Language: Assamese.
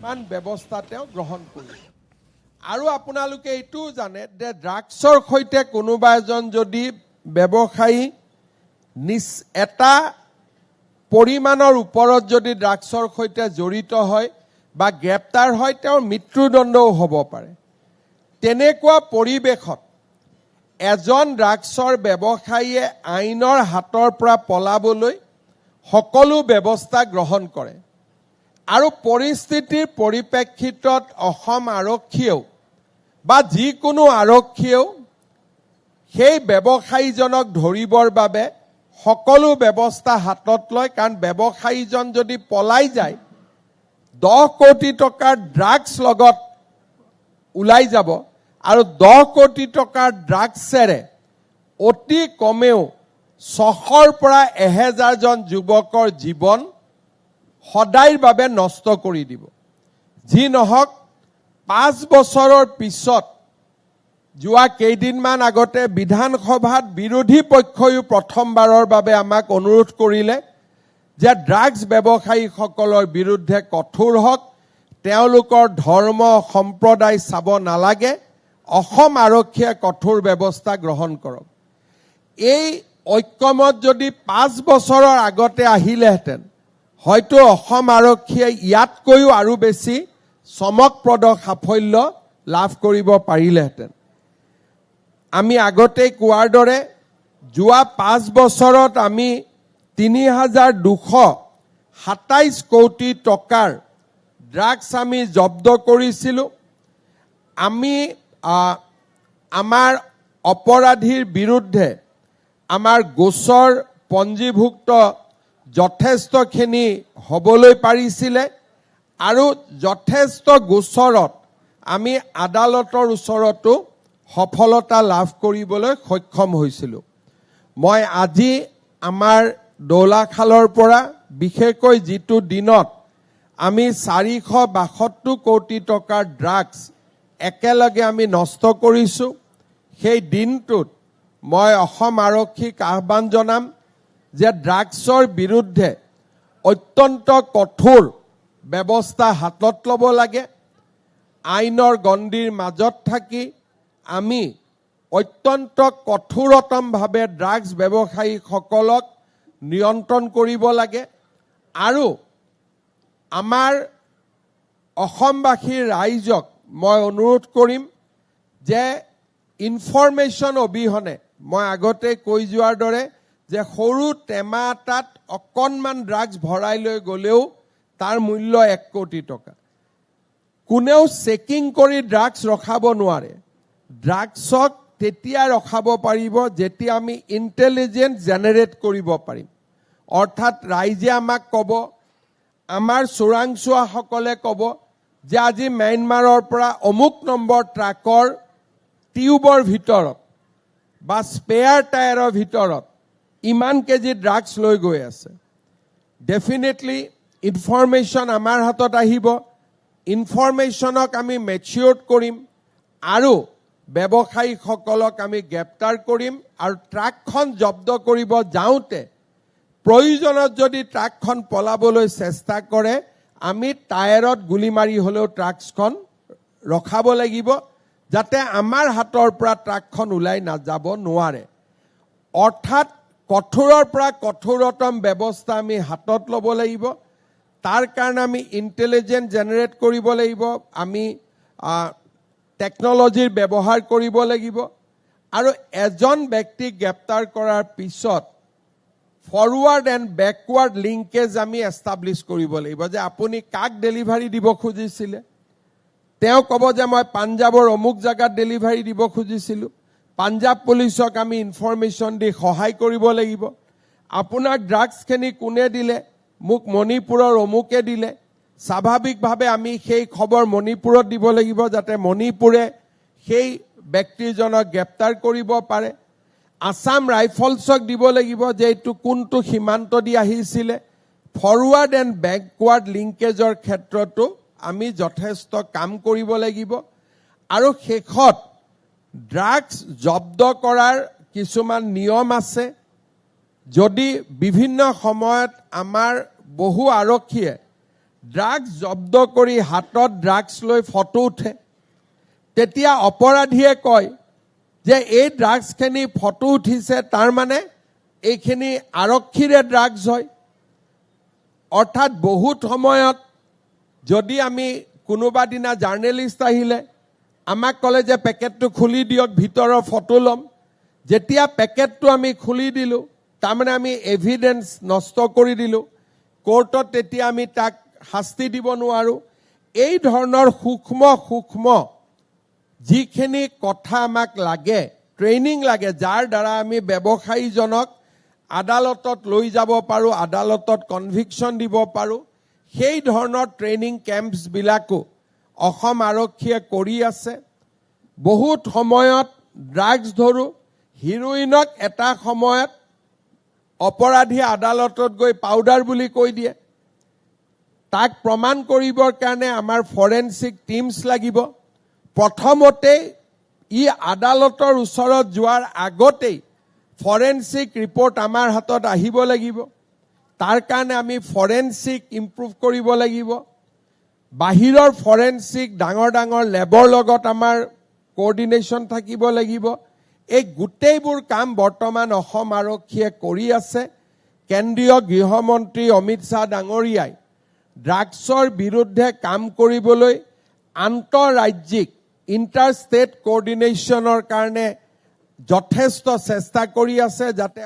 মান ব্যৱস্থা তেওঁ গ্ৰহণ কৰিছে আৰু আপোনালোকে এইটো জানে যে ড্ৰাগছৰ সৈতে কোনোবা এজন যদি ব্যৱসায়ী এটা পৰিমাণৰ ওপৰত যদি ড্ৰাগছৰ সৈতে জড়িত হয় বা গ্ৰেপ্তাৰ হয় তেওঁৰ মৃত্যুদণ্ডও হ'ব পাৰে তেনেকুৱা পৰিৱেশত এজন ড্ৰাগছৰ ব্যৱসায়ীয়ে আইনৰ হাতৰ পৰা পলাবলৈ সকলো ব্যৱস্থা গ্ৰহণ কৰে আৰু পৰিস্থিতিৰ পৰিপ্ৰেক্ষিতত অসম আৰক্ষীয়েও বা যিকোনো আৰক্ষীয়েও সেই ব্যৱসায়ীজনক ধৰিবৰ বাবে সকলো ব্যৱস্থা হাতত লয় কাৰণ ব্যৱসায়ীজন যদি পলাই যায় 10 কোটি টকাৰ ড্ৰাগছ লগত ওলাই যাব আৰু 10 কোটি টকাৰ ড্ৰাগছেৰে অতি কমেও 600ৰ পৰা 1000 জন যুৱকৰ জীৱন সদায়ৰ বাবে নষ্ট কৰি দিব যি নহওক 5 বছৰৰ পিছত যোৱা কেইদিনমান আগতে বিধানসভাত বিৰোধী পক্ষই প্ৰথমবাৰৰ বাবে আমাক অনুৰোধ কৰিলে যে ড্ৰাগছ ব্যৱসায়ীসকলৰ বিৰুদ্ধে কঠোৰ হওক তেওঁলোকৰ ধৰ্ম সম্প্ৰদায় চাব নালাগে অসম আৰক্ষীয়ে কঠোৰ ব্যৱস্থা গ্ৰহণ কৰক এই ঐক্যমত যদি 5 বছৰৰ আগতে আহিলেহেঁতেন হয়তো অসম আৰক্ষীয়ে ইয়াতকৈও আৰু বেছি চমকপ্ৰদ সাফল্য লাভ কৰিব পাৰিলেহেঁতেন আমি আগতে কোৱাৰ দৰে যোৱা 5 বছৰত আমি ৩,২২৭ কোটি টকাৰ ড্ৰাগছ আমি জব্দ কৰিছিলোঁ আমি আমাৰ অপৰাধীৰ বিৰুদ্ধে আমাৰ গোচৰ পঞ্জীভুক্ত যথেষ্টখিনি হ'বলৈ পাৰিছিলে আৰু যথেষ্ট গোচৰত আমি আদালতৰ ওচৰতো সফলতা লাভ কৰিবলৈ সক্ষম হৈছিলোঁ মই আজি আমাৰ দৌলাখালৰ পৰা বিশেষকৈ যিটো দিনত আমি 462 কোটি টকাৰ ড্ৰাগছ একেলগে আমি নষ্ট কৰিছোঁ সেই দিনটোত মই অসম আৰক্ষীক আহ্বান জনাম যে ড্ৰাগছৰ বিৰুদ্ধে অত্যন্ত কঠোৰ ব্যৱস্থা হাতত ল'ব লাগে আইনৰ গণ্ডিৰ মাজত থাকি আমি অত্যন্ত কঠোৰতমভাৱে ড্ৰাগছ ব্যৱসায়ীসকলক নিয়ন্ত্ৰণ কৰিব লাগে আৰু আমাৰ অসমবাসীৰ ৰাইজক মই অনুৰোধ কৰিম যে ইনফৰমেশ্যন অবিহনে মই আগতে কৈ যোৱাৰ দৰে যে সৰু টেমা এটাত অকণমান ড্ৰাগছ ভৰাই লৈ গ'লেও তাৰ মূল্য 1 কোটি টকা কোনেও চেকিং কৰি ড্ৰাগছ ৰখাব নোৱাৰে ড্ৰাগছক তেতিয়া ৰখাব পাৰিব যেতিয়া আমি ইণ্টেলিজেন্স জেনেৰেট কৰিব পাৰিম অৰ্থাৎ ৰাইজে আমাক ক'ব আমাৰ চোৰাংচোৱাসকলে ক'ব যে আজি ম্যানমাৰৰ পৰা অমুক নম্বৰ ট্ৰাকৰ টিউবৰ ভিতৰত বা স্পেয়াৰ টায়াৰৰ ভিতৰত ইমান কেজি ড্ৰাগছ লৈ গৈ আছে ডেফিনেটলি ইনফৰমেশ্যন আমাৰ হাতত আহিব ইনফৰমেশ্যনক আমি মেচিউৰ কৰিম আৰু ব্যৱসায়ীসকলক আমি গ্ৰেপ্তাৰ কৰিম আৰু ট্ৰাকখন জব্দ কৰিব যাওঁতে প্ৰয়োজনত যদি ট্ৰাকখন পলাবলৈ চেষ্টা কৰে আমি টায়াৰত গুলি মাৰি হ'লেও ট্ৰাকখন ৰখাব লাগিব যাতে আমাৰ হাতৰ পৰা ট্ৰাকখন ওলাই নাযাব নোৱাৰে অৰ্থাৎ কঠোৰৰ পৰা কঠোৰতম ব্যৱস্থা আমি হাতত ল'ব লাগিব তাৰ কাৰণে আমি ইণ্টেলিজেন্স জেনেৰেট কৰিব লাগিব আমি টেকনলজিৰ ব্যৱহাৰ কৰিব লাগিব আৰু এজন ব্যক্তিক গ্ৰেপ্তাৰ কৰাৰ পিছত ফৰৱাৰ্ড এণ্ড বেকৱাৰ্ড লিংকেজ আমি এষ্টাব্লিছ কৰিব লাগিব যে আপুনি কাক ডেলিভাৰী দিব খুজিছিলে তেওঁ ক'ব যে মই পাঞ্জাবৰ অমুক জাগাত ডেলিভাৰী দিব খুজিছিলোঁ পাঞ্জাব পুলিচক আমি ইনফৰমেশ্যন দি সহায় কৰিব লাগিব আপোনাক ড্ৰাগছখিনি কোনে দিলে মোক মণিপুৰৰ অমুকে দিলে স্বাভাৱিকভাৱে আমি সেই খবৰ মণিপুৰত দিব লাগিব যাতে মণিপুৰে সেই ব্যক্তিজনক গ্ৰেপ্তাৰ কৰিব পাৰে আসাম ৰাইফলছক দিব লাগিব যে এইটো কোনটো সীমান্ত দি আহিছিলে ফৰৱাৰ্ড এণ্ড বেকৱাৰ্ড লিংকেজৰ ক্ষেত্ৰতো আমি যথেষ্ট কাম কৰিব লাগিব আৰু শেষত ড্ৰাগছ জব্দ কৰাৰ কিছুমান নিয়ম আছে যদি বিভিন্ন সময়ত আমাৰ বহু আৰক্ষীয়ে ড্ৰাগছ জব্দ কৰি হাতত ড্ৰাগছ লৈ ফটো উঠে, তেতিয়া অপৰাধীয়ে কয় যে এই ড্ৰাগছখিনি ফটো উঠিছে, তাৰ মানে এইখিনি আৰক্ষীৰে ড্ৰাগছ হয়। অৰ্থাৎ বহুত সময়ত যদি আমি কোনোবা দিনা জাৰ্নেলিষ্ট আহিলে আমাক ক'লে যে পেকেটটো খুলি দিয়ক, ভিতৰৰ ফটো ল'ম, যেতিয়া পেকেটটো আমি খুলি দিলোঁ তাৰমানে আমি এভিডেন্স নষ্ট কৰি দিলোঁ, কোৰ্টত তেতিয়া আমি তাক শাস্তি দিব নোৱাৰোঁ। এই ধৰণৰ সূক্ষ্ম যিখিনি কথা আমাক লাগে, ট্ৰেইনিং লাগে, যাৰ দ্বাৰা আমি ব্যৱসায়ীজনক আদালতত লৈ যাব পাৰোঁ, আদালতত কনভিকশ্যন দিব পাৰোঁ, সেই ধৰণৰ ট্ৰেইনিং কেম্পছবিলাকো অসম আৰক্ষীয়ে কৰি আছে। বহুত সময়ত ড্ৰাগছ ধৰোঁ, হিৰোইনক এটা সময়ত অপৰাধীয়ে আদালতত গৈ পাউডাৰ বুলি কৈ দিয়ে। তাক প্ৰমাণ কৰিবৰ কাৰণে আমাৰ ফৰেনচিক টিমছ লাগিব। প্ৰথমতেই ই আদালতৰ ওচৰত যোৱাৰ আগতেই ফৰেনচিক ৰিপৰ্ট আমাৰ হাতত আহিব লাগিব। তাৰ কাৰণে আমি ফৰেনচিক ইম্প্ৰুভ কৰিব লাগিব। বাহিৰৰ ফৰেনচিক ডাঙৰ লেবৰ লগত আমাৰ কোঅৰ্ডিনেশ্যন থাকিব লাগিব। এই গোটেইবোৰ কাম বৰ্তমান অসম আৰক্ষীয়ে কৰি আছে। কেন্দ্ৰীয় গৃহমন্ত্ৰী অমিত শ্বাহ ডাঙৰীয়াই ড্ৰাগছৰ বিৰুদ্ধে কাম কৰিবলৈ আন্তঃৰাজ্যিক ইণ্টাৰ ষ্টেট কোঅৰ্ডিনেশ্যনৰ কাৰণে যথেষ্ট চেষ্টা কৰি আছে, যাতে